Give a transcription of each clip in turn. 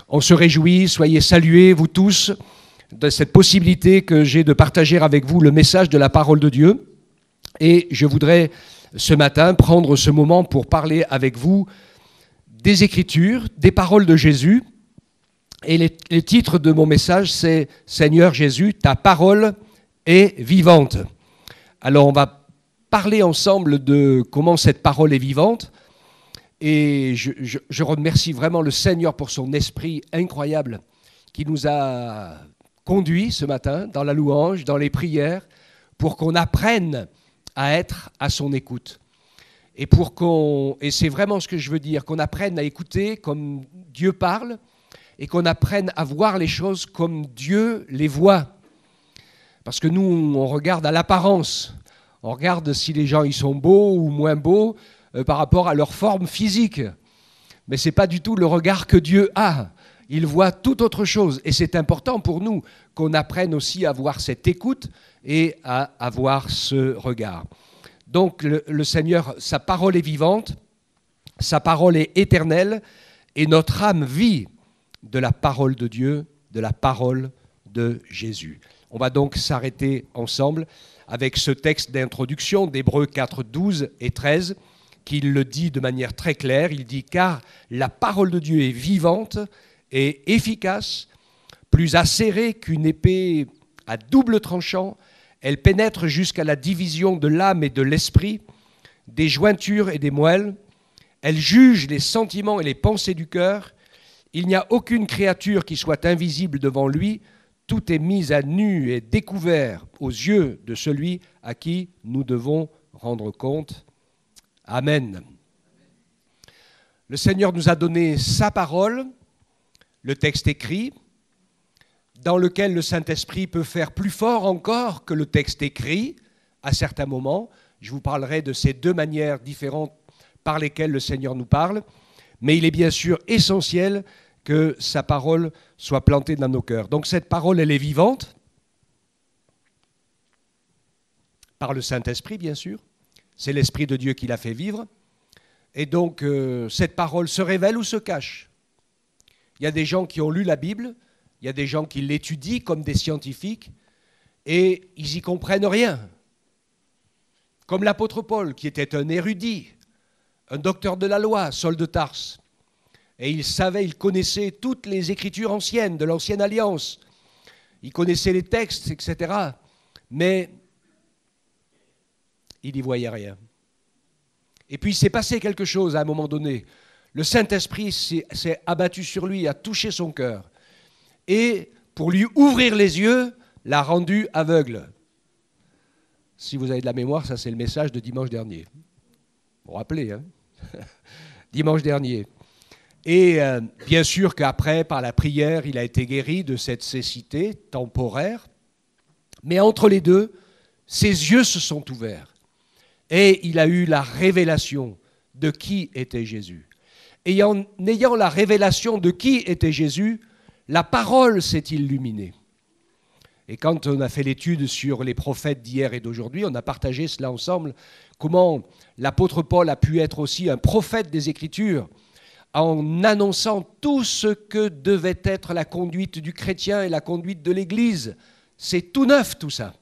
On se réjouit, soyez salués, vous tous, de cette possibilité que j'ai de partager avec vous le message de la parole de Dieu. Et je voudrais ce matin prendre ce moment pour parler avec vous des Écritures, des paroles de Jésus. Et les titres de mon message, c'est « Seigneur Jésus, ta parole est vivante ». Alors on va parler ensemble de comment cette parole est vivante. Et je remercie vraiment le Seigneur pour son esprit incroyable qui nous a conduits ce matin dans la louange, dans les prières, pour qu'on apprenne à être à son écoute. Et c'est vraiment ce que je veux dire, qu'on apprenne à écouter comme Dieu parle et qu'on apprenne à voir les choses comme Dieu les voit. Parce que nous, on regarde à l'apparence, on regarde si les gens ils sont beaux ou moins beaux, par rapport à leur forme physique. Mais ce n'est pas du tout le regard que Dieu a. Il voit tout autre chose. Et c'est important pour nous qu'on apprenne aussi à avoir cette écoute et à avoir ce regard. Donc le Seigneur, sa parole est vivante, sa parole est éternelle, et notre âme vit de la parole de Dieu, de la parole de Jésus. On va donc s'arrêter ensemble avec ce texte d'introduction d'Hébreux 4, 12 et 13, qui le dit de manière très claire. Il dit « Car la parole de Dieu est vivante et efficace, plus acérée qu'une épée à double tranchant. Elle pénètre jusqu'à la division de l'âme et de l'esprit, des jointures et des moelles. Elle juge les sentiments et les pensées du cœur. Il n'y a aucune créature qui soit invisible devant lui. Tout est mis à nu et découvert aux yeux de celui à qui nous devons rendre compte. » Amen. Le Seigneur nous a donné sa parole, le texte écrit, dans lequel le Saint-Esprit peut faire plus fort encore que le texte écrit à certains moments. Je vous parlerai de ces deux manières différentes par lesquelles le Seigneur nous parle, mais il est bien sûr essentiel que sa parole soit plantée dans nos cœurs. Donc cette parole, elle est vivante, par le Saint-Esprit bien sûr. C'est l'Esprit de Dieu qui l'a fait vivre. Et donc, cette parole se révèle ou se cache. Il y a des gens qui ont lu la Bible, il y a des gens qui l'étudient comme des scientifiques, et ils n'y comprennent rien. Comme l'apôtre Paul, qui était un érudit, un docteur de la loi, Saul de Tarse. Et il connaissait toutes les Écritures anciennes, de l'Ancienne Alliance. Il connaissait les textes, etc. Mais il n'y voyait rien. Et puis il s'est passé quelque chose à un moment donné. Le Saint-Esprit s'est abattu sur lui, a touché son cœur. Et pour lui ouvrir les yeux, l'a rendu aveugle. Si vous avez de la mémoire, ça c'est le message de dimanche dernier. Vous vous rappelez, hein? Dimanche dernier. Et bien sûr qu'après, par la prière, il a été guéri de cette cécité temporaire. Mais entre les deux, ses yeux se sont ouverts. Et il a eu la révélation de qui était Jésus. Et en ayant la révélation de qui était Jésus, la parole s'est illuminée. Et quand on a fait l'étude sur les prophètes d'hier et d'aujourd'hui, on a partagé cela ensemble, comment l'apôtre Paul a pu être aussi un prophète des Écritures en annonçant tout ce que devait être la conduite du chrétien et la conduite de l'Église. C'est tout neuf tout ça.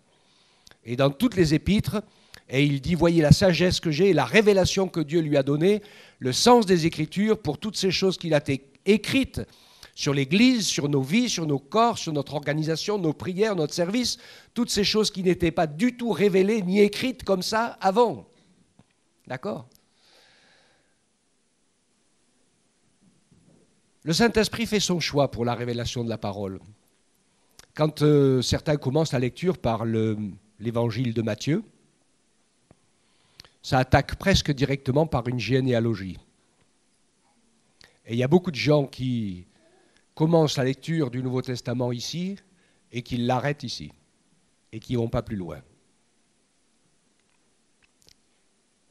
Et dans toutes les épîtres, et il dit, voyez la sagesse que j'ai, la révélation que Dieu lui a donnée, le sens des Écritures pour toutes ces choses qu'il a écrites sur l'Église, sur nos vies, sur nos corps, sur notre organisation, nos prières, notre service, toutes ces choses qui n'étaient pas du tout révélées ni écrites comme ça avant. D'accord ? Le Saint-Esprit fait son choix pour la révélation de la parole. Quand certains commencent la lecture par l'évangile de Matthieu, ça attaque presque directement par une généalogie. Et il y a beaucoup de gens qui commencent la lecture du Nouveau Testament ici et qui l'arrêtent ici et qui ne vont pas plus loin.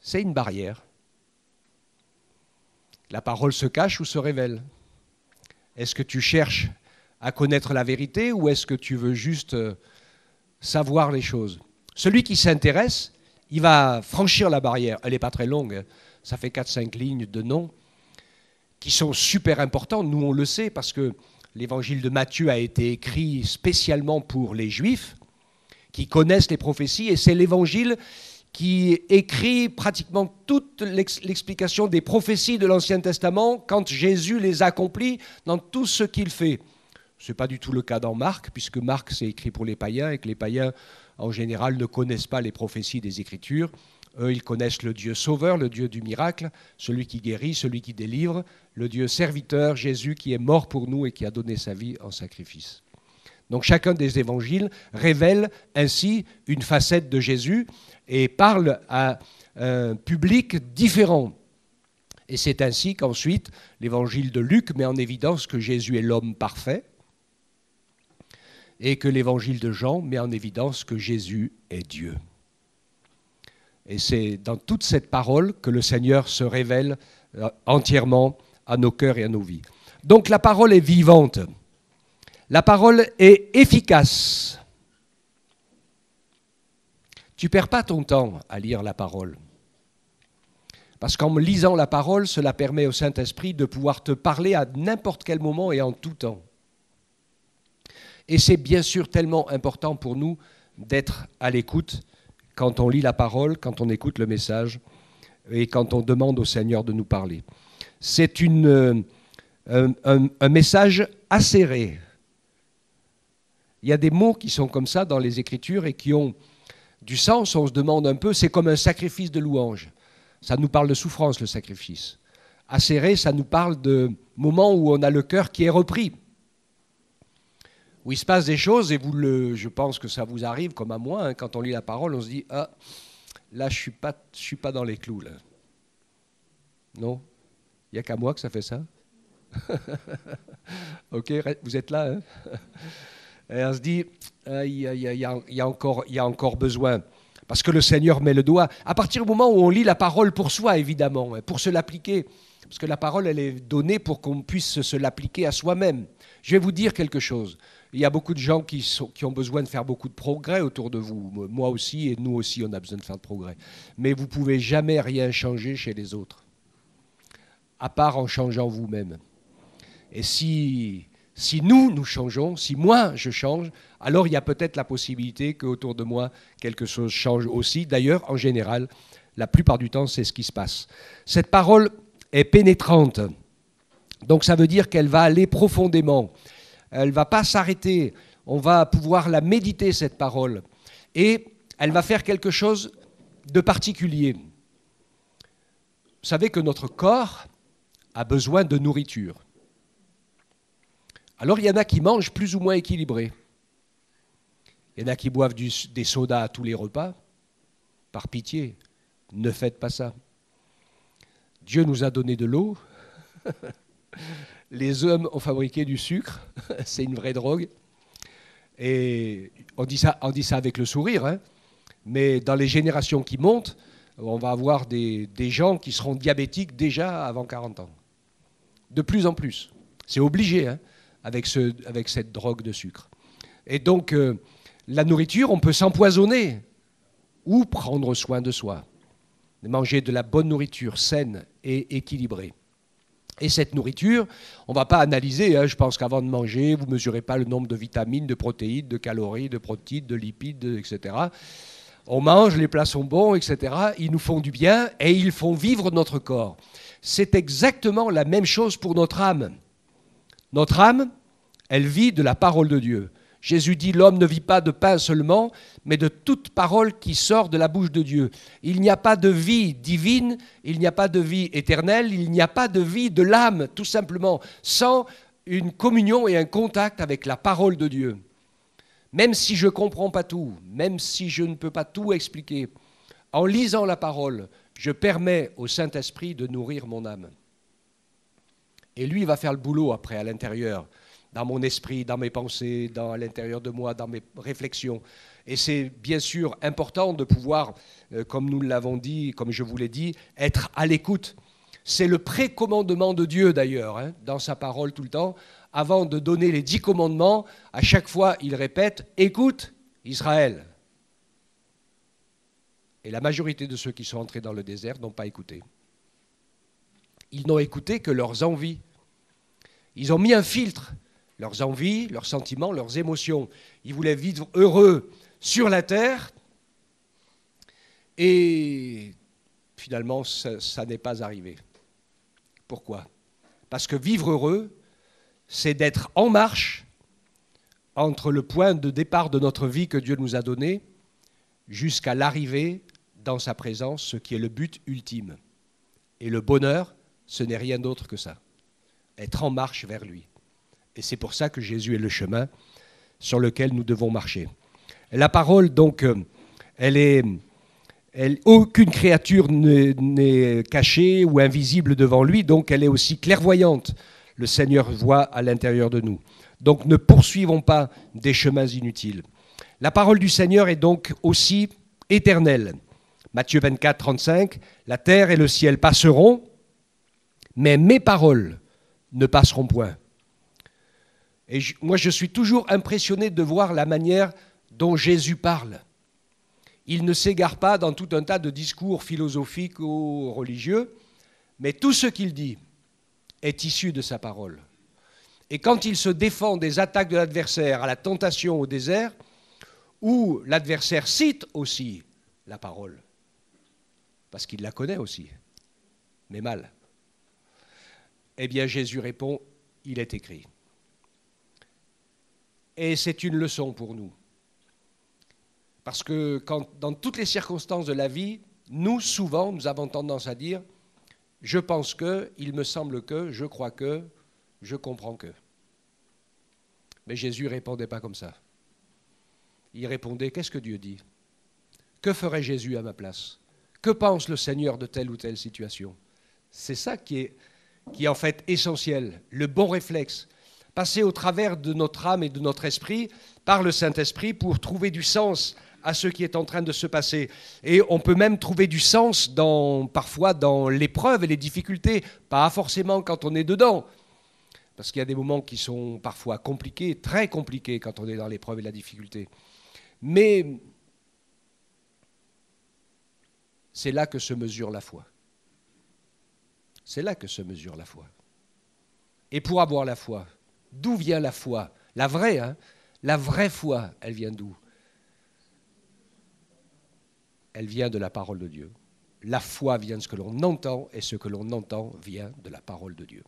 C'est une barrière. La parole se cache ou se révèle? Est-ce que tu cherches à connaître la vérité ou est-ce que tu veux juste savoir les choses? Celui qui s'intéresse, il va franchir la barrière. Elle n'est pas très longue, hein. Ça fait 4-5 lignes de nom. qui sont super importants. Nous, on le sait parce que l'évangile de Matthieu a été écrit spécialement pour les Juifs qui connaissent les prophéties, et c'est l'évangile qui écrit pratiquement toute l'explication des prophéties de l'Ancien Testament quand Jésus les accomplit dans tout ce qu'il fait. Ce n'est pas du tout le cas dans Marc, puisque Marc, c'est écrit pour les païens, et que les païens, en général, ne connaissent pas les prophéties des Écritures. Eux, ils connaissent le Dieu sauveur, le Dieu du miracle, celui qui guérit, celui qui délivre, le Dieu serviteur, Jésus qui est mort pour nous et qui a donné sa vie en sacrifice. Donc chacun des évangiles révèle ainsi une facette de Jésus et parle à un public différent. Et c'est ainsi qu'ensuite l'évangile de Luc met en évidence que Jésus est l'homme parfait et que l'évangile de Jean met en évidence que Jésus est Dieu. Et c'est dans toute cette parole que le Seigneur se révèle entièrement à nos cœurs et à nos vies. Donc la parole est vivante. La parole est efficace. Tu ne perds pas ton temps à lire la parole. Parce qu'en lisant la parole, cela permet au Saint-Esprit de pouvoir te parler à n'importe quel moment et en tout temps. Et c'est bien sûr tellement important pour nous d'être à l'écoute quand on lit la parole, quand on écoute le message et quand on demande au Seigneur de nous parler. C'est un message acéré. Il y a des mots qui sont comme ça dans les Écritures et qui ont du sens. On se demande un peu, c'est comme un sacrifice de louange. Ça nous parle de souffrance, le sacrifice. Acéré, ça nous parle de moments où on a le cœur qui est repris, où il se passe des choses, et je pense que ça vous arrive comme à moi, hein, quand on lit la parole, on se dit « Ah, là, je suis pas dans les clous. » là. Non? Il n'y a qu'à moi que ça fait ça? Ok, vous êtes là, hein? Et on se dit, il y a encore besoin. Parce que le Seigneur met le doigt. À partir du moment où on lit la parole pour soi, évidemment, pour se l'appliquer. Parce que la parole, elle est donnée pour qu'on puisse se l'appliquer à soi-même. Je vais vous dire quelque chose. Il y a beaucoup de gens qui ont besoin de faire beaucoup de progrès autour de vous. Moi aussi, et nous aussi, on a besoin de faire de progrès. Mais vous ne pouvez jamais rien changer chez les autres. À part en changeant vous-même. Et si nous changeons, si moi je change, alors il y a peut-être la possibilité qu'autour de moi, quelque chose change aussi. D'ailleurs, en général, la plupart du temps, c'est ce qui se passe. Cette parole est pénétrante. Donc ça veut dire qu'elle va aller profondément. Elle ne va pas s'arrêter. On va pouvoir la méditer, cette parole. Et elle va faire quelque chose de particulier. Vous savez que notre corps a besoin de nourriture. Alors, il y en a qui mangent plus ou moins équilibré. Il y en a qui boivent des sodas à tous les repas. Par pitié, ne faites pas ça. Dieu nous a donné de l'eau. Les hommes ont fabriqué du sucre. C'est une vraie drogue. Et on dit ça avec le sourire, hein. Mais dans les générations qui montent, on va avoir des gens qui seront diabétiques déjà avant 40 ans. De plus en plus. C'est obligé, hein, avec cette drogue de sucre. Et donc, la nourriture, on peut s'empoisonner ou prendre soin de soi. Manger de la bonne nourriture saine et équilibrée. Et cette nourriture, on ne va pas analyser, hein, je pense qu'avant de manger, vous ne mesurez pas le nombre de vitamines, de protéines, de calories, de protides, de lipides, etc. On mange, les plats sont bons, etc. Ils nous font du bien et ils font vivre notre corps. C'est exactement la même chose pour notre âme. Notre âme, elle vit de la parole de Dieu. Jésus dit, l'homme ne vit pas de pain seulement, mais de toute parole qui sort de la bouche de Dieu. Il n'y a pas de vie divine, il n'y a pas de vie éternelle, il n'y a pas de vie de l'âme, tout simplement, sans une communion et un contact avec la parole de Dieu. Même si je ne comprends pas tout, même si je ne peux pas tout expliquer, en lisant la parole, je permets au Saint-Esprit de nourrir mon âme. Et lui, il va faire le boulot après, à l'intérieur, dans mon esprit, dans mes pensées, à l'intérieur de moi, dans mes réflexions. Et c'est bien sûr important de pouvoir, comme nous l'avons dit, comme je vous l'ai dit, être à l'écoute. C'est le précommandement de Dieu d'ailleurs, hein, dans sa parole tout le temps. Avant de donner les 10 commandements, à chaque fois, il répète « Écoute, Israël ». Et la majorité de ceux qui sont entrés dans le désert n'ont pas écouté. Ils n'ont écouté que leurs envies. Ils ont mis un filtre, leurs envies, leurs sentiments, leurs émotions. Ils voulaient vivre heureux sur la terre et finalement, ça n'est pas arrivé. Pourquoi ? Parce que vivre heureux, c'est d'être en marche entre le point de départ de notre vie que Dieu nous a donné jusqu'à l'arrivée dans sa présence, ce qui est le but ultime. Et le bonheur, ce n'est rien d'autre que ça. Être en marche vers lui. Et c'est pour ça que Jésus est le chemin sur lequel nous devons marcher. La parole, donc, aucune créature n'est cachée ou invisible devant lui, donc elle est aussi clairvoyante. Le Seigneur voit à l'intérieur de nous. Donc ne poursuivons pas des chemins inutiles. La parole du Seigneur est donc aussi éternelle. Matthieu 24, 35, « La terre et le ciel passeront, mais mes paroles ne passeront point. » Et moi, je suis toujours impressionné de voir la manière dont Jésus parle. Il ne s'égare pas dans tout un tas de discours philosophiques ou religieux, mais tout ce qu'il dit est issu de sa parole. Et quand il se défend des attaques de l'adversaire à la tentation au désert, où l'adversaire cite aussi la parole, parce qu'il la connaît aussi, mais mal, eh bien Jésus répond, il est écrit. Et c'est une leçon pour nous. Parce que dans toutes les circonstances de la vie, nous, souvent, nous avons tendance à dire « je pense que, il me semble que, je crois que, je comprends que ». Mais Jésus ne répondait pas comme ça. Il répondait « qu'est-ce que Dieu dit ? Que ferait Jésus à ma place ? Que pense le Seigneur de telle ou telle situation ?» C'est ça qui est en fait essentiel, le bon réflexe. Passer au travers de notre âme et de notre esprit par le Saint-Esprit pour trouver du sens à ce qui est en train de se passer. Et on peut même trouver du sens parfois dans l'épreuve et les difficultés, pas forcément quand on est dedans. Parce qu'il y a des moments qui sont parfois compliqués, très compliqués quand on est dans l'épreuve et la difficulté. Mais c'est là que se mesure la foi. C'est là que se mesure la foi. Et pour avoir la foi, d'où vient la foi ? La vraie, hein ? La vraie foi, elle vient d'où ? Elle vient de la parole de Dieu. La foi vient de ce que l'on entend, et ce que l'on entend vient de la parole de Dieu.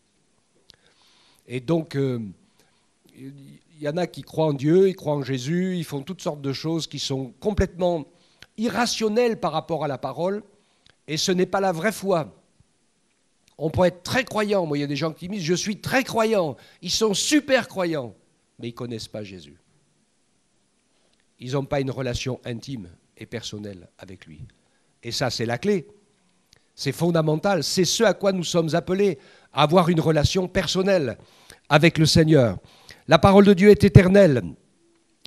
Et donc, il y en a qui croient en Dieu, ils croient en Jésus, ils font toutes sortes de choses qui sont complètement irrationnelles par rapport à la parole, et ce n'est pas la vraie foi. On peut être très croyant. Moi, il y a des gens qui me disent « je suis très croyant ». Ils sont super croyants, mais ils ne connaissent pas Jésus. Ils n'ont pas une relation intime et personnelle avec lui. Et ça, c'est la clé. C'est fondamental. C'est ce à quoi nous sommes appelés, à avoir une relation personnelle avec le Seigneur. La parole de Dieu est éternelle.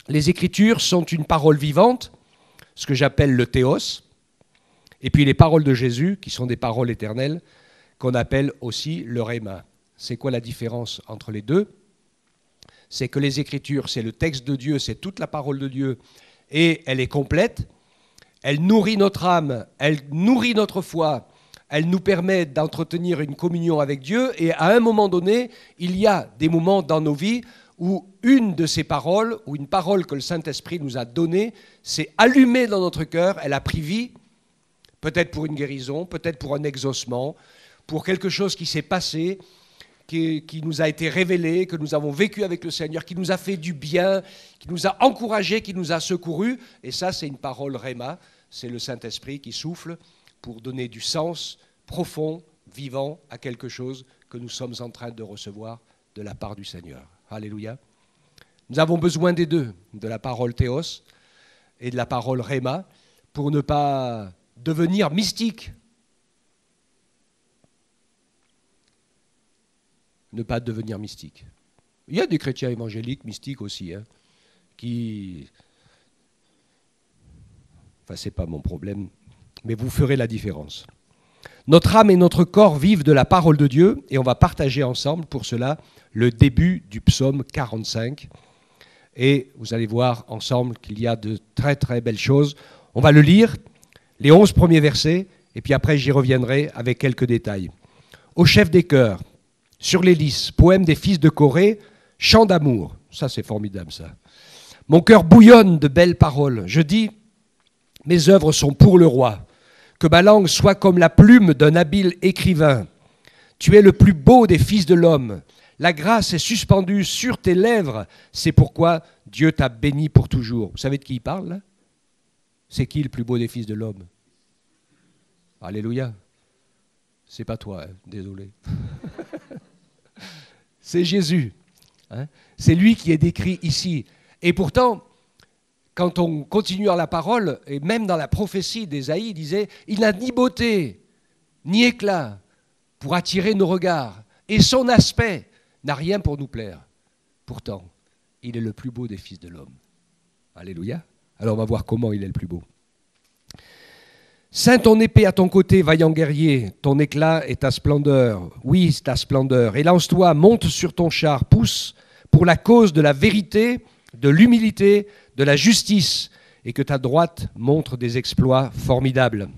Les Écritures sont une parole vivante, ce que j'appelle le théos. Et puis les paroles de Jésus, qui sont des paroles éternelles, qu'on appelle aussi le rhéma. C'est quoi la différence entre les deux ? C'est que les Écritures, c'est le texte de Dieu, c'est toute la parole de Dieu, et elle est complète. Elle nourrit notre âme, elle nourrit notre foi, elle nous permet d'entretenir une communion avec Dieu, et à un moment donné, il y a des moments dans nos vies où une de ces paroles, ou une parole que le Saint-Esprit nous a donnée, s'est allumée dans notre cœur, elle a pris vie, peut-être pour une guérison, peut-être pour un exaucement, pour quelque chose qui s'est passé, qui nous a été révélé, que nous avons vécu avec le Seigneur, qui nous a fait du bien, qui nous a encouragés, qui nous a secourus. Et ça, c'est une parole rhéma, c'est le Saint-Esprit qui souffle pour donner du sens profond, vivant à quelque chose que nous sommes en train de recevoir de la part du Seigneur. Alléluia. Nous avons besoin des deux, de la parole théos et de la parole rhéma, pour ne pas devenir mystique. Ne pas devenir mystique. Il y a des chrétiens évangéliques, mystiques aussi, hein, qui... Enfin, ce n'est pas mon problème, mais vous ferez la différence. Notre âme et notre corps vivent de la parole de Dieu, et on va partager ensemble, pour cela, le début du psaume 45. Et vous allez voir ensemble qu'il y a de très très belles choses. On va le lire, les 11 premiers versets, et puis après j'y reviendrai avec quelques détails. « au chef des chœurs, sur les lys, poème des fils de Corée, chant d'amour. Ça, c'est formidable, ça. Mon cœur bouillonne de belles paroles. Je dis, mes œuvres sont pour le roi. Que ma langue soit comme la plume d'un habile écrivain. Tu es le plus beau des fils de l'homme. La grâce est suspendue sur tes lèvres. C'est pourquoi Dieu t'a béni pour toujours. Vous savez de qui il parle, là? C'est qui le plus beau des fils de l'homme? Alléluia. C'est pas toi, hein, désolé. C'est Jésus. Hein? C'est lui qui est décrit ici. Et pourtant, quand on continue dans la parole, et même dans la prophétie d'Ésaïe, il disait « Il n'a ni beauté, ni éclat pour attirer nos regards, et son aspect n'a rien pour nous plaire. Pourtant, il est le plus beau des fils de l'homme. » Alléluia. Alors on va voir comment il est le plus beau. Ceins ton épée à ton côté, vaillant guerrier, ton éclat est ta splendeur. Oui, c'est ta splendeur. Et lance-toi, monte sur ton char, pousse pour la cause de la vérité, de l'humilité, de la justice, et que ta droite montre des exploits formidables.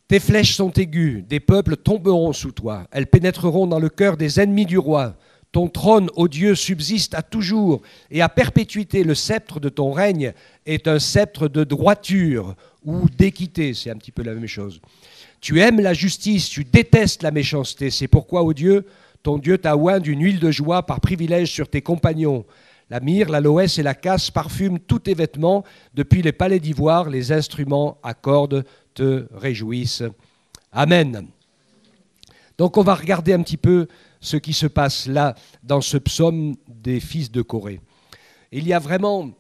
Tes flèches sont aiguës, des peuples tomberont sous toi, elles pénétreront dans le cœur des ennemis du roi. Ton trône, ô Dieu, subsiste à toujours et à perpétuité. Le sceptre de ton règne est un sceptre de droiture ou d'équité. C'est un petit peu la même chose. Tu aimes la justice, tu détestes la méchanceté. C'est pourquoi, ô Dieu, ton Dieu t'a oint d'une huile de joie par privilège sur tes compagnons. La myrrhe, l'aloès et la casse parfument tous tes vêtements. Depuis les palais d'ivoire, les instruments à cordes te réjouissent. Amen. Donc on va regarder un petit peu ce qui se passe là dans ce psaume des fils de Corée. Il y a vraiment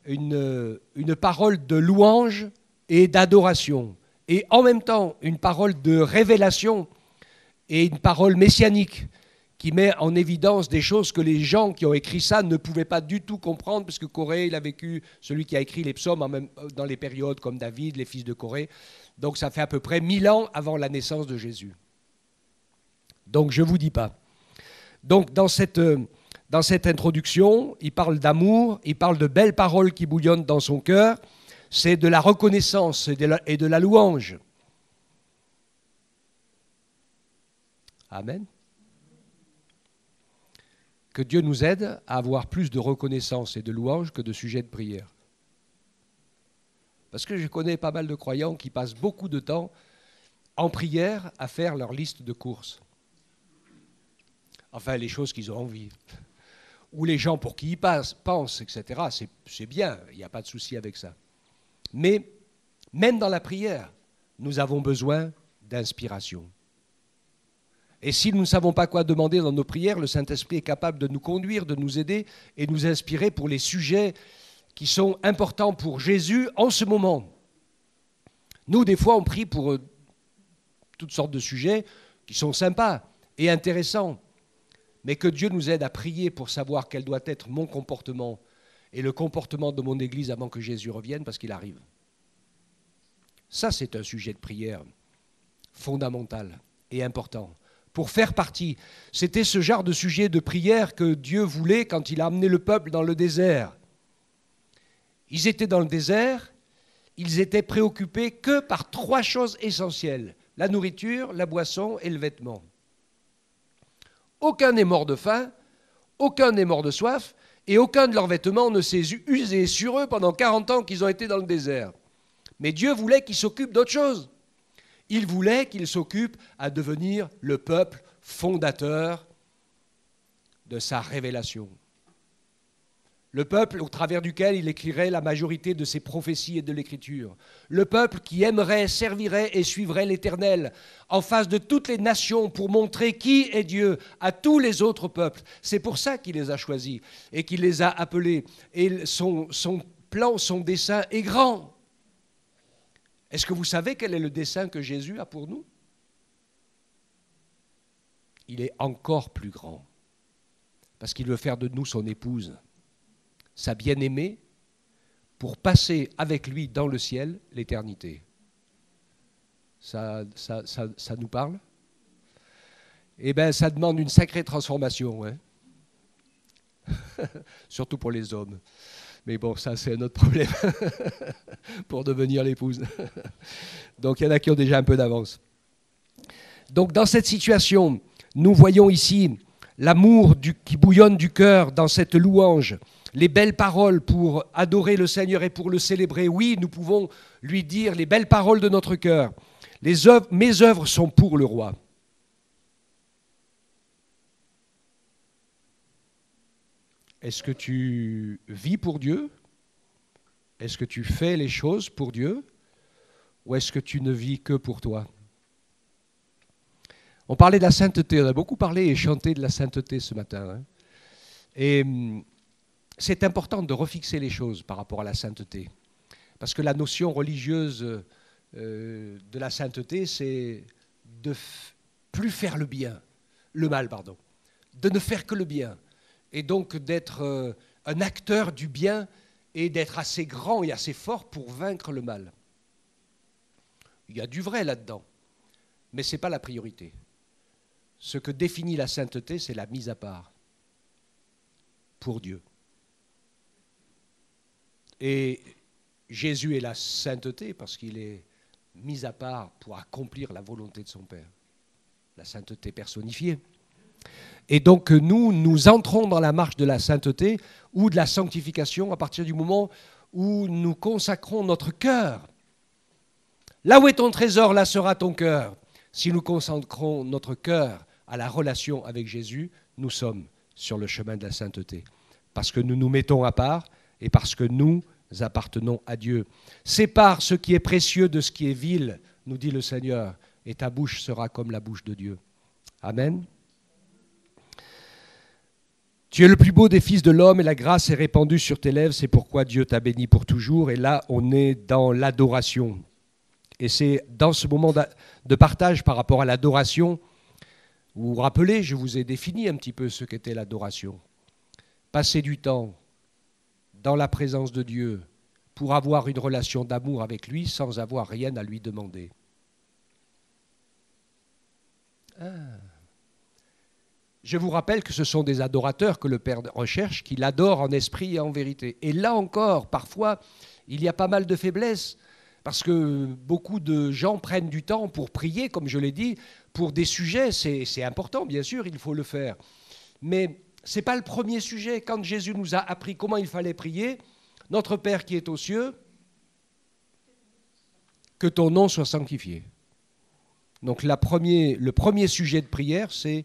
une parole de louange et d'adoration, et en même temps une parole de révélation et une parole messianique qui met en évidence des choses que les gens qui ont écrit ça ne pouvaient pas du tout comprendre, parce que Corée, il a vécu, celui qui a écrit les psaumes dans les périodes comme David, les fils de Corée, donc ça fait à peu près 1000 ans avant la naissance de Jésus. Donc je ne vous dis pas. Donc dans cette introduction, il parle d'amour, il parle de belles paroles qui bouillonnent dans son cœur, c'est de la reconnaissance et de la louange. Amen. Que Dieu nous aide à avoir plus de reconnaissance et de louange que de sujets de prière. Parce que je connais pas mal de croyants qui passent beaucoup de temps en prière à faire leur liste de courses. Enfin, les choses qu'ils ont envie. Ou les gens pour qui ils pensent, etc. C'est bien, il n'y a pas de souci avec ça. Mais même dans la prière, nous avons besoin d'inspiration. Et si nous ne savons pas quoi demander dans nos prières, le Saint-Esprit est capable de nous conduire, de nous aider et de nous inspirer pour les sujets qui sont importants pour Jésus en ce moment. Nous, des fois, on prie pour toutes sortes de sujets qui sont sympas et intéressants. Mais que Dieu nous aide à prier pour savoir quel doit être mon comportement et le comportement de mon Église avant que Jésus revienne, parce qu'il arrive. Ça, c'est un sujet de prière fondamental et important. Pour faire partie, c'était ce genre de sujet de prière que Dieu voulait quand il a amené le peuple dans le désert. Ils étaient dans le désert, ils étaient préoccupés que par 3 choses essentielles, la nourriture, la boisson et le vêtement. Aucun n'est mort de faim, aucun n'est mort de soif, et aucun de leurs vêtements ne s'est usé sur eux pendant 40 ans qu'ils ont été dans le désert. Mais Dieu voulait qu'ils s'occupent d'autre chose. Il voulait qu'ils s'occupent à devenir le peuple fondateur de sa révélation. Le peuple au travers duquel il écrirait la majorité de ses prophéties et de l'Écriture. Le peuple qui aimerait, servirait et suivrait l'Éternel en face de toutes les nations pour montrer qui est Dieu à tous les autres peuples. C'est pour ça qu'il les a choisis et qu'il les a appelés. Et son plan, son dessein est grand. Est-ce que vous savez quel est le dessein que Jésus a pour nous? Il est encore plus grand parce qu'il veut faire de nous son épouse, sa bien-aimée, pour passer avec lui dans le ciel l'éternité. Ça nous parle? Eh bien, ça demande une sacrée transformation, hein. Surtout pour les hommes. Mais bon, ça, c'est un autre problème pour devenir l'épouse. Donc, il y en a qui ont déjà un peu d'avance. Donc dans cette situation, nous voyons ici l'amour qui bouillonne du cœur dans cette louange, les belles paroles pour adorer le Seigneur et pour le célébrer. Oui, nous pouvons lui dire les belles paroles de notre cœur. Mes œuvres sont pour le roi. Est-ce que tu vis pour Dieu? Est-ce que tu fais les choses pour Dieu? Ou est-ce que tu ne vis que pour toi? On parlait de la sainteté, on a beaucoup parlé et chanté de la sainteté ce matin. Hein. Et c'est important de refixer les choses par rapport à la sainteté. Parce que la notion religieuse de la sainteté, c'est de plus faire le mal, pardon. De ne faire que le bien. Et donc d'être un acteur du bien et d'être assez grand et assez fort pour vaincre le mal. Il y a du vrai là-dedans, mais ce n'est pas la priorité. Ce que définit la sainteté, c'est la mise à part pour Dieu. Et Jésus est la sainteté parce qu'il est mis à part pour accomplir la volonté de son Père. La sainteté personnifiée. Et donc nous entrons dans la marche de la sainteté ou de la sanctification à partir du moment où nous consacrons notre cœur. Là où est ton trésor, là sera ton cœur. Si nous consacrons notre cœur à la relation avec Jésus, nous sommes sur le chemin de la sainteté. Parce que nous nous mettons à part et parce que nous appartenons à Dieu. Sépare ce qui est précieux de ce qui est vil, nous dit le Seigneur, et ta bouche sera comme la bouche de Dieu. Amen. Tu es le plus beau des fils de l'homme et la grâce est répandue sur tes lèvres, c'est pourquoi Dieu t'a béni pour toujours. Et là, on est dans l'adoration. Et c'est dans ce moment de partage par rapport à l'adoration, vous vous rappelez, je vous ai défini un petit peu ce qu'était l'adoration. Passer du temps dans la présence de Dieu pour avoir une relation d'amour avec lui sans avoir rien à lui demander. Je vous rappelle que ce sont des adorateurs que le Père recherche, qui l'adorent en esprit et en vérité. Et là encore, parfois, il y a pas mal de faiblesses, parce que beaucoup de gens prennent du temps pour prier, comme je l'ai dit, pour des sujets. C'est important, bien sûr, il faut le faire. Mais ce n'est pas le premier sujet. Quand Jésus nous a appris comment il fallait prier, notre Père qui est aux cieux, que ton nom soit sanctifié. Donc le premier sujet de prière, c'est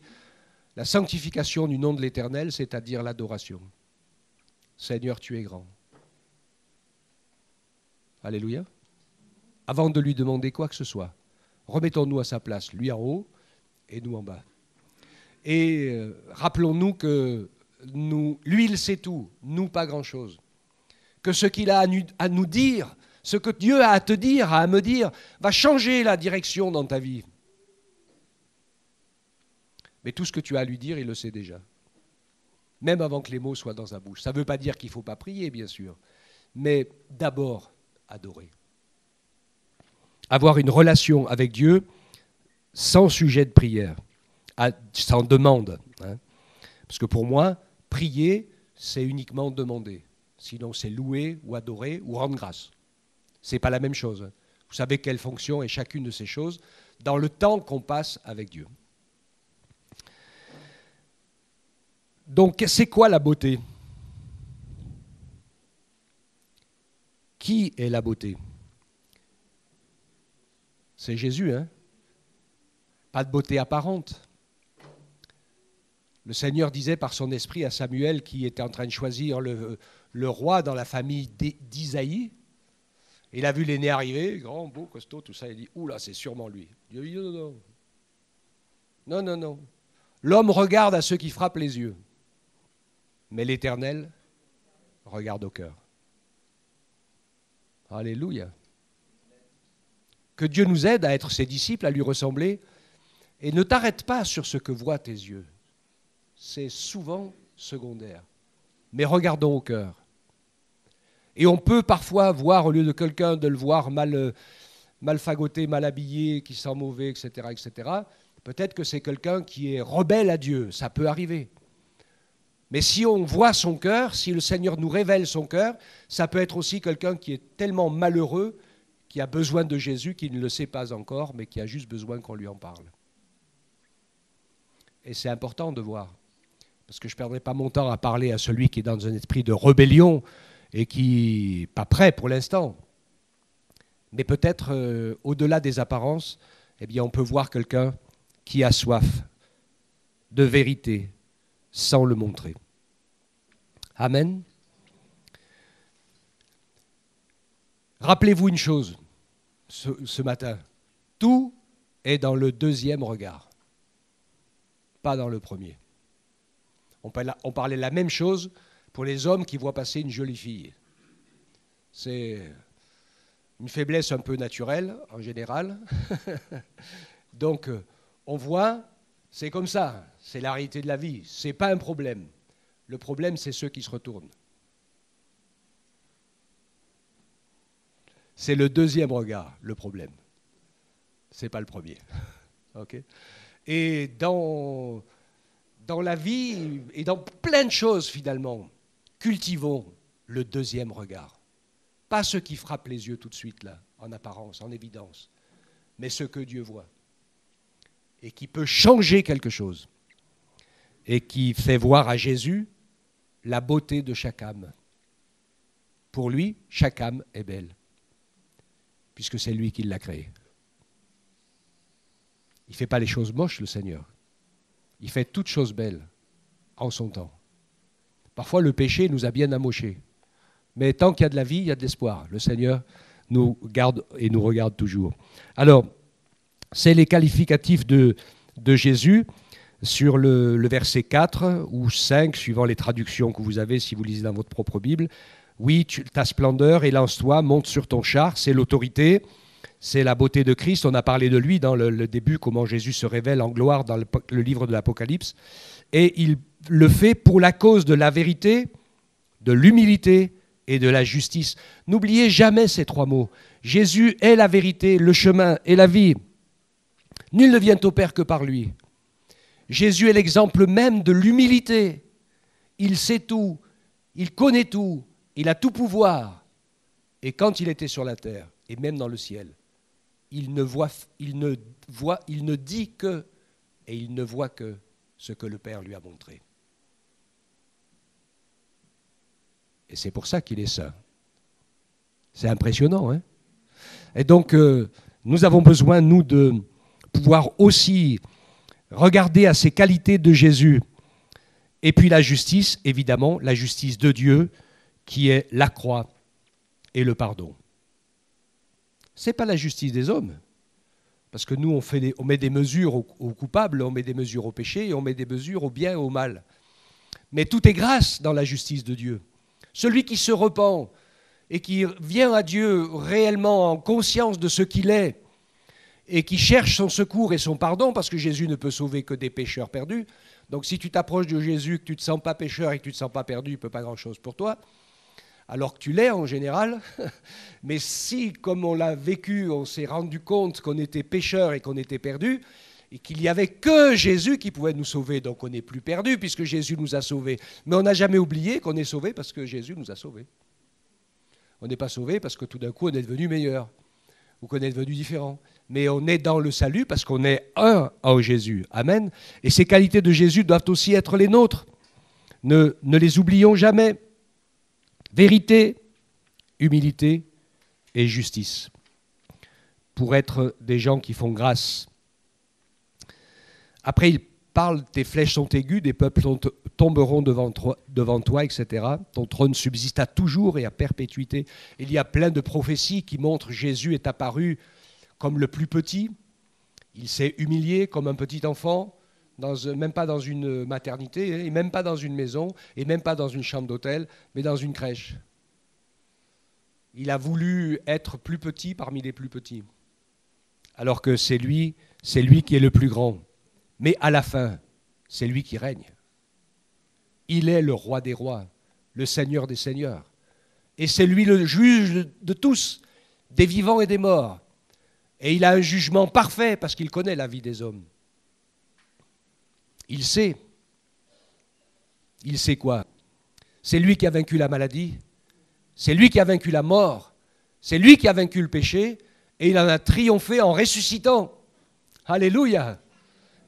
la sanctification du nom de l'Éternel, c'est-à-dire l'adoration. Seigneur, tu es grand. Alléluia. Avant de lui demander quoi que ce soit, remettons-nous à sa place, lui en haut et nous en bas. Et rappelons-nous que lui, il sait tout, nous, pas grand-chose. Que ce qu'il a à nous dire, ce que Dieu a à te dire, à me dire, va changer la direction dans ta vie. Mais tout ce que tu as à lui dire, il le sait déjà. Même avant que les mots soient dans sa bouche. Ça ne veut pas dire qu'il ne faut pas prier, bien sûr. Mais d'abord, adorer. Avoir une relation avec Dieu sans sujet de prière, sans demande. Hein. Parce que pour moi, prier, c'est uniquement demander. Sinon, c'est louer ou adorer ou rendre grâce. Ce n'est pas la même chose. Vous savez quelle fonction est chacune de ces choses dans le temps qu'on passe avec Dieu. Donc, c'est quoi la beauté? Qui est la beauté? C'est Jésus, hein? Pas de beauté apparente. Le Seigneur disait par son esprit à Samuel, qui était en train de choisir le roi dans la famille d'Isaïe. Il a vu l'aîné arriver, grand, beau, costaud, tout ça. Il dit, oula, c'est sûrement lui. Dieu dit, non, non. Non, non, non. L'homme regarde à ceux qui frappent les yeux. Mais l'Éternel regarde au cœur. Alléluia. Que Dieu nous aide à être ses disciples, à lui ressembler. Et ne t'arrête pas sur ce que voient tes yeux. C'est souvent secondaire. Mais regardons au cœur. Et on peut parfois voir, au lieu de quelqu'un, de le voir mal fagoté, mal habillé, qui sent mauvais, etc., etc. Peut-être que c'est quelqu'un qui est rebelle à Dieu. Ça peut arriver. Mais si on voit son cœur, si le Seigneur nous révèle son cœur, ça peut être aussi quelqu'un qui est tellement malheureux, qui a besoin de Jésus, qui ne le sait pas encore, mais qui a juste besoin qu'on lui en parle. Et c'est important de voir. Parce que je ne perdrai pas mon temps à parler à celui qui est dans un esprit de rébellion et qui n'est pas prêt pour l'instant. Mais peut-être, au-delà des apparences, eh bien, on peut voir quelqu'un qui a soif de vérité sans le montrer. Amen. Rappelez-vous une chose ce matin. Tout est dans le deuxième regard, pas dans le premier. On parlait la même chose pour les hommes qui voient passer une jolie fille. C'est une faiblesse un peu naturelle, en général. Donc, on voit, c'est comme ça, c'est la réalité de la vie. Ce n'est pas un problème. Le problème, c'est ceux qui se retournent. C'est le deuxième regard, le problème. Ce n'est pas le premier. Okay. Et dans la vie et dans plein de choses, finalement, cultivons le deuxième regard. Pas ceux qui frappent les yeux tout de suite, là, en apparence, en évidence, mais ce que Dieu voit. Et qui peut changer quelque chose. Et qui fait voir à Jésus la beauté de chaque âme. Pour lui, chaque âme est belle, puisque c'est lui qui l'a créée. Il ne fait pas les choses moches, le Seigneur. Il fait toutes choses belles en son temps. Parfois, le péché nous a bien amochés. Mais tant qu'il y a de la vie, il y a de l'espoir. Le Seigneur nous garde et nous regarde toujours. Alors, c'est les qualificatifs de Jésus sur le verset 4 ou 5, suivant les traductions que vous avez si vous lisez dans votre propre Bible. Oui, ta splendeur, élance-toi, monte sur ton char, c'est l'autorité. C'est la beauté de Christ. On a parlé de lui dans le début, comment Jésus se révèle en gloire dans le livre de l'Apocalypse. Et il le fait pour la cause de la vérité, de l'humilité et de la justice. N'oubliez jamais ces trois mots. Jésus est la vérité, le chemin et la vie. Nul ne vient au Père que par lui. Jésus est l'exemple même de l'humilité. Il sait tout, il connaît tout, il a tout pouvoir. Et quand il était sur la terre, et même dans le ciel, il ne dit que, et il ne voit que ce que le Père lui a montré. Et c'est pour ça qu'il est saint. C'est impressionnant, hein ? Et donc, nous avons besoin, nous, de pouvoir aussi regarder à ces qualités de Jésus. Et puis la justice, évidemment, la justice de Dieu, qui est la croix et le pardon. Ce n'est pas la justice des hommes. Parce que nous, on met des mesures aux coupables, on met des mesures au péché, et on met des mesures au bien et au mal. Mais tout est grâce dans la justice de Dieu. Celui qui se repent et qui vient à Dieu réellement en conscience de ce qu'il est et qui cherche son secours et son pardon, parce que Jésus ne peut sauver que des pécheurs perdus. Donc si tu t'approches de Jésus, que tu ne te sens pas pécheur et que tu ne te sens pas perdu, il ne peut pas grand-chose pour toi. Alors que tu l'es en général, mais si, comme on l'a vécu, on s'est rendu compte qu'on était pécheur et qu'on était perdu, et qu'il n'y avait que Jésus qui pouvait nous sauver, donc on n'est plus perdu puisque Jésus nous a sauvés. Mais on n'a jamais oublié qu'on est sauvé parce que Jésus nous a sauvés. On n'est pas sauvé parce que tout d'un coup on est devenu meilleur ou qu'on est devenu différent. Mais on est dans le salut parce qu'on est un en Jésus. Amen. Et ces qualités de Jésus doivent aussi être les nôtres. Ne les oublions jamais. Vérité, humilité et justice. Pour être des gens qui font grâce. Après, il parle, tes flèches sont aiguës, des peuples tomberont devant toi, etc. Ton trône subsista toujours et à perpétuité. Il y a plein de prophéties qui montrent Jésus est apparu comme le plus petit. Il s'est humilié comme un petit enfant, même pas dans une maternité, et même pas dans une maison, et même pas dans une chambre d'hôtel, mais dans une crèche. Il a voulu être plus petit parmi les plus petits, alors que c'est lui qui est le plus grand. Mais à la fin, c'est lui qui règne. Il est le roi des rois, le seigneur des seigneurs. Et c'est lui le juge de tous, des vivants et des morts. Et il a un jugement parfait parce qu'il connaît la vie des hommes. Il sait. Il sait quoi? C'est lui qui a vaincu la maladie. C'est lui qui a vaincu la mort. C'est lui qui a vaincu le péché. Et il en a triomphé en ressuscitant. Alléluia!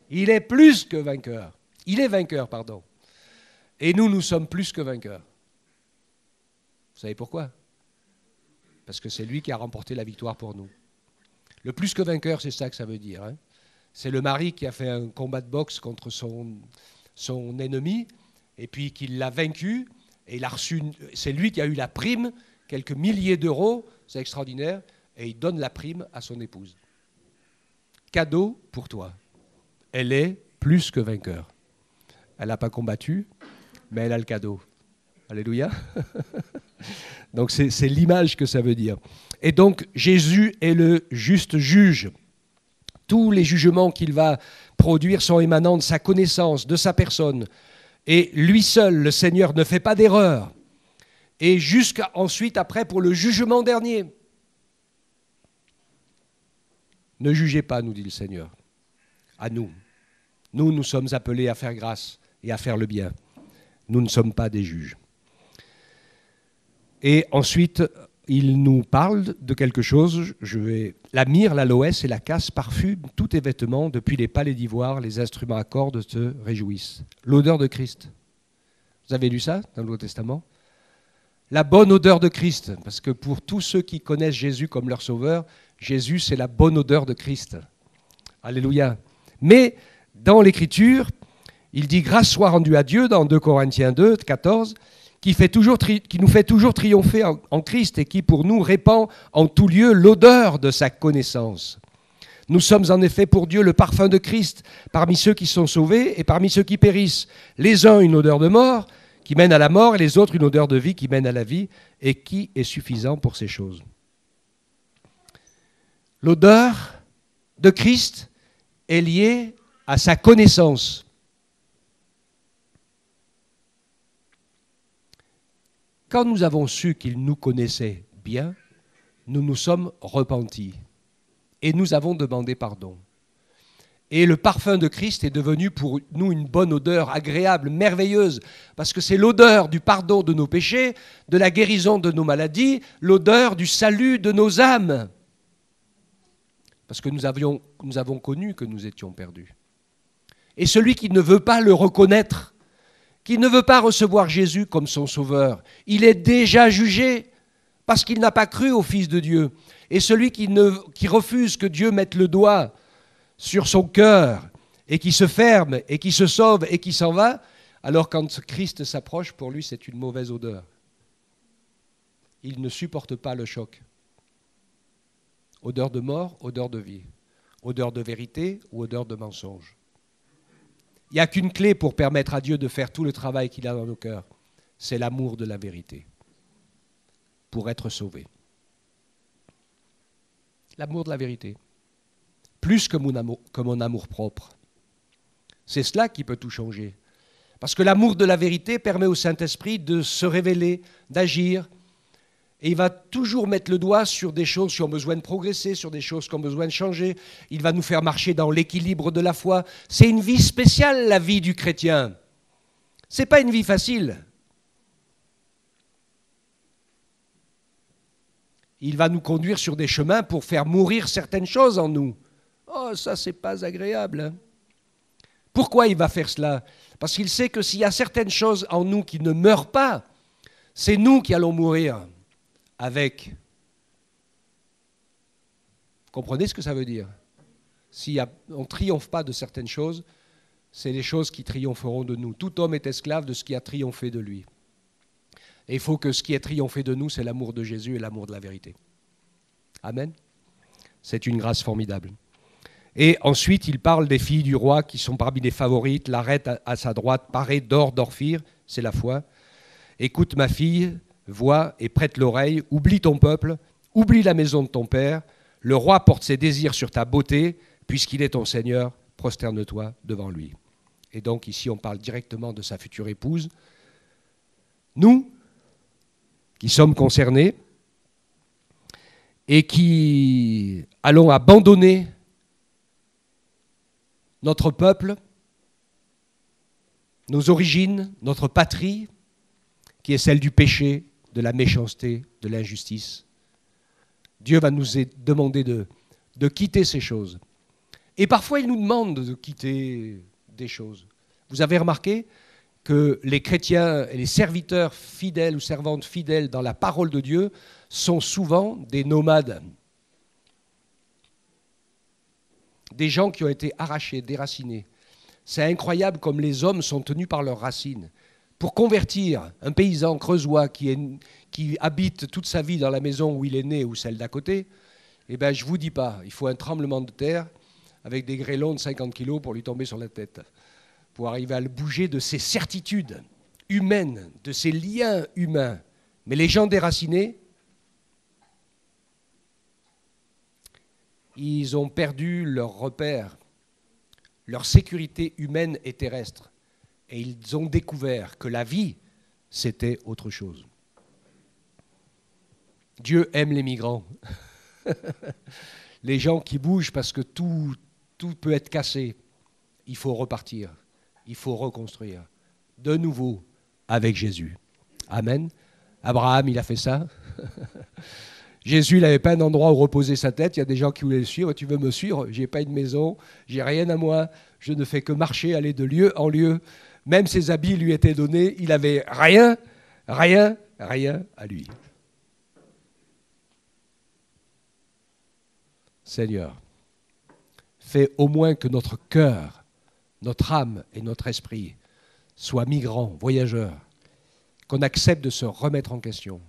Il est plus que vainqueur. Il est vainqueur, pardon. Et nous, nous sommes plus que vainqueurs. Vous savez pourquoi? Parce que c'est lui qui a remporté la victoire pour nous. Le plus que vainqueur, c'est ça que ça veut dire. Hein. C'est le mari qui a fait un combat de boxe contre son ennemi, et puis qu'il l'a vaincu, et il a reçu, c'est lui qui a eu la prime, quelques milliers d'euros, c'est extraordinaire, et il donne la prime à son épouse. Cadeau pour toi. Elle est plus que vainqueur. Elle n'a pas combattu, mais elle a le cadeau. Alléluia. Donc c'est l'image que ça veut dire. Et donc Jésus est le juste juge. Tous les jugements qu'il va produire sont émanants de sa connaissance, de sa personne. Et lui seul, le Seigneur, ne fait pas d'erreur. Et jusqu'à ensuite, après, pour le jugement dernier. Ne jugez pas, nous dit le Seigneur. À nous. Nous sommes appelés à faire grâce et à faire le bien. Nous ne sommes pas des juges. Et ensuite, il nous parle de quelque chose. La myrrhe, l'aloès et la casse parfument tous tes vêtements. Depuis les palais d'ivoire, les instruments à cordes te réjouissent. L'odeur de Christ. Vous avez lu ça dans le Nouveau Testament? La bonne odeur de Christ. Parce que pour tous ceux qui connaissent Jésus comme leur sauveur, Jésus, c'est la bonne odeur de Christ. Alléluia. Mais dans l'Écriture, il dit « Grâce soit rendue à Dieu » dans 2 Corinthiens 2, 14, qui nous fait toujours triompher en Christ et qui pour nous répand en tout lieu l'odeur de sa connaissance. Nous sommes en effet pour Dieu le parfum de Christ parmi ceux qui sont sauvés et parmi ceux qui périssent. Les uns une odeur de mort qui mène à la mort et les autres une odeur de vie qui mène à la vie. Et qui est suffisant pour ces choses? L'odeur de Christ est liée à sa connaissance. Quand nous avons su qu'il nous connaissait bien, nous nous sommes repentis et nous avons demandé pardon. Et le parfum de Christ est devenu pour nous une bonne odeur, agréable, merveilleuse, parce que c'est l'odeur du pardon de nos péchés, de la guérison de nos maladies, l'odeur du salut de nos âmes. Parce que nous avons connu que nous étions perdus. Et celui qui ne veut pas le reconnaître, qui ne veut pas recevoir Jésus comme son sauveur, il est déjà jugé parce qu'il n'a pas cru au Fils de Dieu. Et celui qui refuse que Dieu mette le doigt sur son cœur et qui se ferme et qui se sauve et qui s'en va, alors quand Christ s'approche, pour lui c'est une mauvaise odeur. Il ne supporte pas le choc. Odeur de mort, odeur de vie. Odeur de vérité ou odeur de mensonge. Il n'y a qu'une clé pour permettre à Dieu de faire tout le travail qu'il a dans nos cœurs. C'est l'amour de la vérité. Pour être sauvé. L'amour de la vérité. Plus que mon amour propre. C'est cela qui peut tout changer. Parce que l'amour de la vérité permet au Saint-Esprit de se révéler, d'agir. Et il va toujours mettre le doigt sur des choses qui ont besoin de progresser, sur des choses qui ont besoin de changer. Il va nous faire marcher dans l'équilibre de la foi. C'est une vie spéciale, la vie du chrétien. Ce n'est pas une vie facile. Il va nous conduire sur des chemins pour faire mourir certaines choses en nous. Oh, ça, c'est pas agréable. Hein. Pourquoi il va faire cela? Parce qu'il sait que s'il y a certaines choses en nous qui ne meurent pas, c'est nous qui allons mourir. Avec. Vous comprenez ce que ça veut dire? Si on ne triomphe pas de certaines choses, c'est les choses qui triompheront de nous. Tout homme est esclave de ce qui a triomphé de lui. Et il faut que ce qui ait triomphé de nous, c'est l'amour de Jésus et l'amour de la vérité. Amen. C'est une grâce formidable. Et ensuite, il parle des filles du roi qui sont parmi les favorites, l'arête à sa droite, parée d'or, d'Orphir, c'est la foi. Écoute ma fille, vois et prête l'oreille, oublie ton peuple, oublie la maison de ton père, le roi porte ses désirs sur ta beauté, puisqu'il est ton Seigneur, prosterne-toi devant lui. Et donc ici on parle directement de sa future épouse. Nous, qui sommes concernés et qui allons abandonner notre peuple, nos origines, notre patrie, qui est celle du péché, de la méchanceté, de l'injustice. Dieu va nous demander de quitter ces choses Et parfois, il nous demande de quitter des choses. Vous avez remarqué que les chrétiens et les serviteurs fidèles ou servantes fidèles dans la parole de Dieu sont souvent des nomades. Des gens qui ont été arrachés, déracinés. C'est incroyable comme les hommes sont tenus par leurs racines. Pour convertir un paysan creusois qui habite toute sa vie dans la maison où il est né ou celle d'à côté, eh ben, je ne vous dis pas, il faut un tremblement de terre avec des grêlons de 50 kilos pour lui tomber sur la tête, pour arriver à le bouger de ses certitudes humaines, de ses liens humains. Mais les gens déracinés, ils ont perdu leur repère, leur sécurité humaine et terrestre. Et ils ont découvert que la vie, c'était autre chose. Dieu aime les migrants. Les gens qui bougent parce que tout peut être cassé. Il faut repartir. Il faut reconstruire. De nouveau, avec Jésus. Amen. Abraham, il a fait ça. Jésus, il n'avait pas un endroit où reposer sa tête. Il y a des gens qui voulaient le suivre. Tu veux me suivre? Je n'ai pas une maison. J'ai rien à moi. Je ne fais que marcher, aller de lieu en lieu. Même ses habits lui étaient donnés. Il n'avait rien à lui. Seigneur, fais au moins que notre cœur, notre âme et notre esprit soient migrants, voyageurs, qu'on accepte de se remettre en question,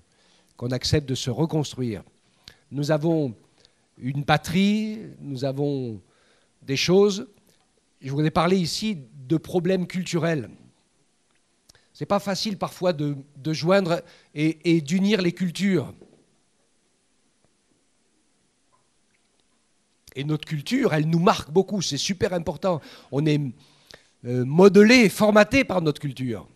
qu'on accepte de se reconstruire. Nous avons une patrie, nous avons des choses. Je voudrais parler ici de problèmes culturels. Ce n'est pas facile parfois de joindre et d'unir les cultures. Et notre culture, elle nous marque beaucoup, c'est super important. On est modelé, formaté par notre culture.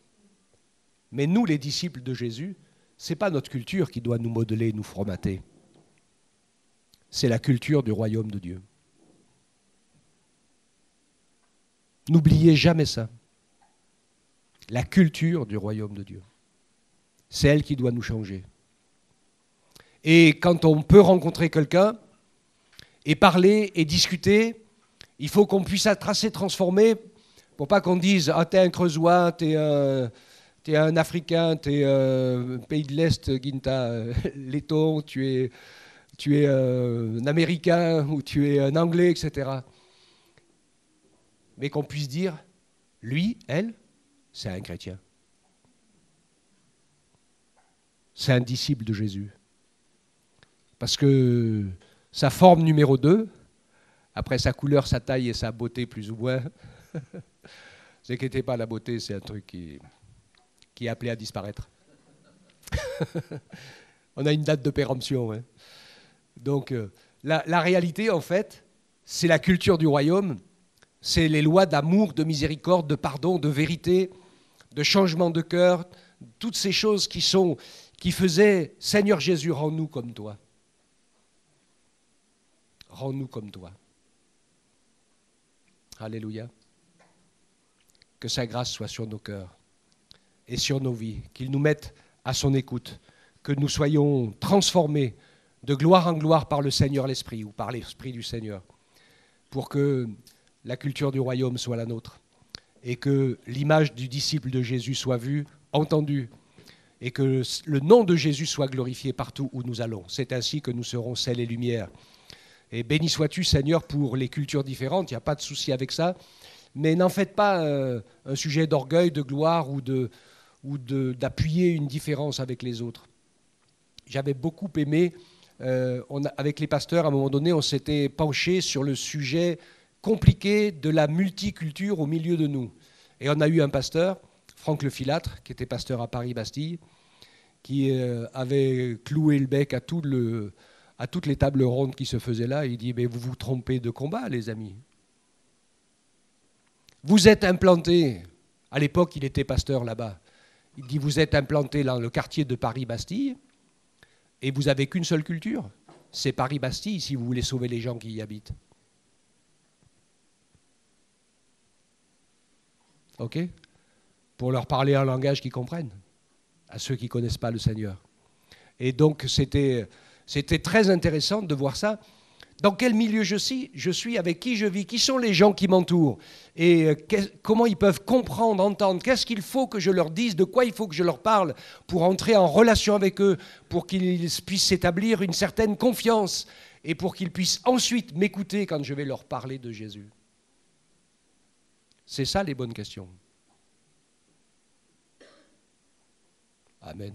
Mais nous, les disciples de Jésus, ce n'est pas notre culture qui doit nous modeler, nous formater. C'est la culture du royaume de Dieu. N'oubliez jamais ça. La culture du royaume de Dieu. C'est elle qui doit nous changer. Et quand on peut rencontrer quelqu'un et parler et discuter, il faut qu'on puisse être assez transformé pour pas qu'on dise « Ah, t'es un Creusois, t'es un Africain, t'es pays de l'Est, Guinta, laiton, tu es un Américain ou tu es un Anglais, etc. » Mais qu'on puisse dire « Lui, elle, c'est un chrétien. C'est un disciple de Jésus. » Parce que sa forme numéro 2, après sa couleur, sa taille et sa beauté plus ou moins, ne vous inquiétez pas, la beauté, c'est un truc qui est appelé à disparaître. On a une date de péremption. Hein. Donc, la réalité, en fait, c'est la culture du royaume, c'est les lois d'amour, de miséricorde, de pardon, de vérité, de changement de cœur, toutes ces choses qui faisaient « Seigneur Jésus, rends-nous comme toi. Rends-nous comme toi. » Alléluia. Que sa grâce soit sur nos cœurs et sur nos vies, qu'il nous mette à son écoute, que nous soyons transformés de gloire en gloire par le Seigneur l'Esprit ou par l'Esprit du Seigneur, pour que la culture du royaume soit la nôtre et que l'image du disciple de Jésus soit vue, entendue, et que le nom de Jésus soit glorifié partout où nous allons. C'est ainsi que nous serons sel et lumière. Et béni sois-tu, Seigneur, pour les cultures différentes, il n'y a pas de souci avec ça, mais n'en faites pas un sujet d'orgueil, de gloire ou d'appuyer une différence avec les autres. J'avais beaucoup aimé, avec les pasteurs, à un moment donné, on s'était penché sur le sujet compliqué de la multiculture au milieu de nous. Et on a eu un pasteur, Franck Le Filâtre, qui était pasteur à Paris-Bastille, qui avait cloué le bec à toutes les tables rondes qui se faisaient là. Il dit « Mais vous vous trompez de combat, les amis. Vous êtes implantés. » À l'époque, il était pasteur là-bas. Il dit « Vous êtes implantés dans le quartier de Paris-Bastille et vous n'avez qu'une seule culture. C'est Paris-Bastille si vous voulez sauver les gens qui y habitent. » OK ? Pour leur parler un langage qu'ils comprennent, à ceux qui ne connaissent pas le Seigneur. Et donc, c'était très intéressant de voir ça. Dans quel milieu je suis, avec qui je vis, qui sont les gens qui m'entourent et comment ils peuvent comprendre, entendre, qu'est-ce qu'il faut que je leur dise, de quoi il faut que je leur parle pour entrer en relation avec eux, pour qu'ils puissent s'établir une certaine confiance et pour qu'ils puissent ensuite m'écouter quand je vais leur parler de Jésus. C'est ça les bonnes questions. Amen.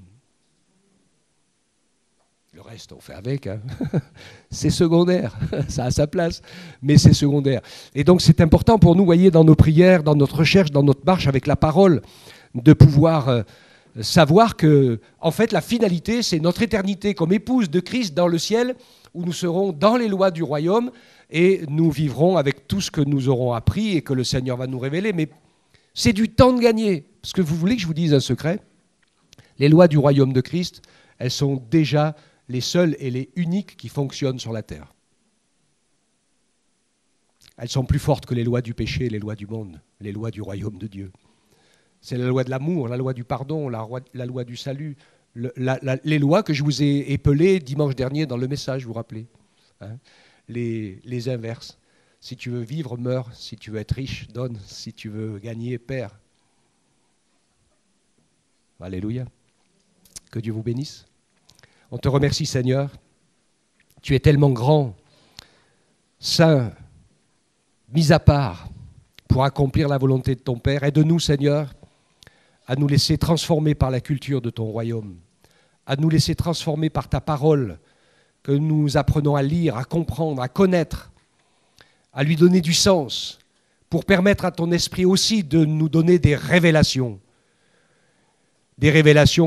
Le reste, on fait avec. Hein. C'est secondaire, ça a sa place, mais c'est secondaire. Et donc, c'est important pour nous, voyez, dans nos prières, dans notre recherche, dans notre marche avec la parole, de pouvoir savoir que, en fait, la finalité, c'est notre éternité comme épouse de Christ dans le ciel, où nous serons dans les lois du royaume et nous vivrons avec tout ce que nous aurons appris et que le Seigneur va nous révéler. Mais c'est du temps de gagner. Parce que vous voulez que je vous dise un secret ? Les lois du royaume de Christ, elles sont déjà les seules et les uniques qui fonctionnent sur la terre. Elles sont plus fortes que les lois du péché, les lois du monde, les lois du royaume de Dieu. C'est la loi de l'amour, la loi du pardon, la loi du salut, les lois que je vous ai épelées dimanche dernier dans le message, vous vous rappelez, hein, les inverses. Si tu veux vivre, meurs. Si tu veux être riche, donne. Si tu veux gagner, perds. Alléluia. Que Dieu vous bénisse. On te remercie, Seigneur. Tu es tellement grand, saint, mis à part pour accomplir la volonté de ton Père. Aide-nous, Seigneur, à nous laisser transformer par la culture de ton royaume, à nous laisser transformer par ta parole que nous apprenons à lire, à comprendre, à connaître, à lui donner du sens, pour permettre à ton esprit aussi de nous donner des révélations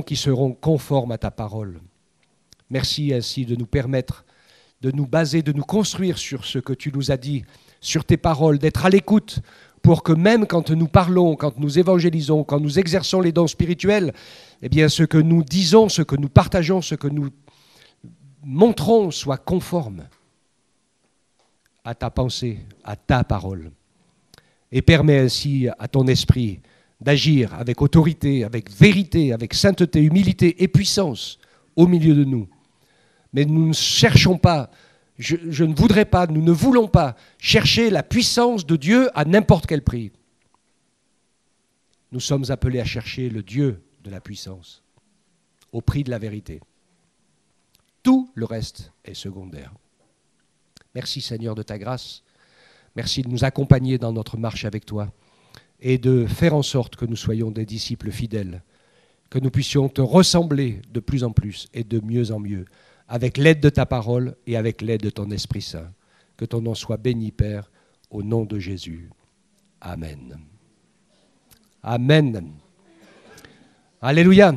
qui seront conformes à ta parole. Merci ainsi de nous permettre de nous baser, de nous construire sur ce que tu nous as dit, sur tes paroles, d'être à l'écoute pour que même quand nous parlons, quand nous évangélisons, quand nous exerçons les dons spirituels, eh bien ce que nous disons, ce que nous partageons, ce que nous montrons soit conforme à ta pensée, à ta parole. Et permets ainsi à ton esprit d'agir avec autorité, avec vérité, avec sainteté, humilité et puissance au milieu de nous. Mais nous ne cherchons pas, je ne voudrais pas, nous ne voulons pas chercher la puissance de Dieu à n'importe quel prix. Nous sommes appelés à chercher le Dieu de la puissance, au prix de la vérité. Tout le reste est secondaire. Merci Seigneur de ta grâce. Merci de nous accompagner dans notre marche avec toi et de faire en sorte que nous soyons des disciples fidèles, que nous puissions te ressembler de plus en plus et de mieux en mieux, avec l'aide de ta parole et avec l'aide de ton Esprit Saint. Que ton nom soit béni, Père, au nom de Jésus. Amen. Amen. Alléluia.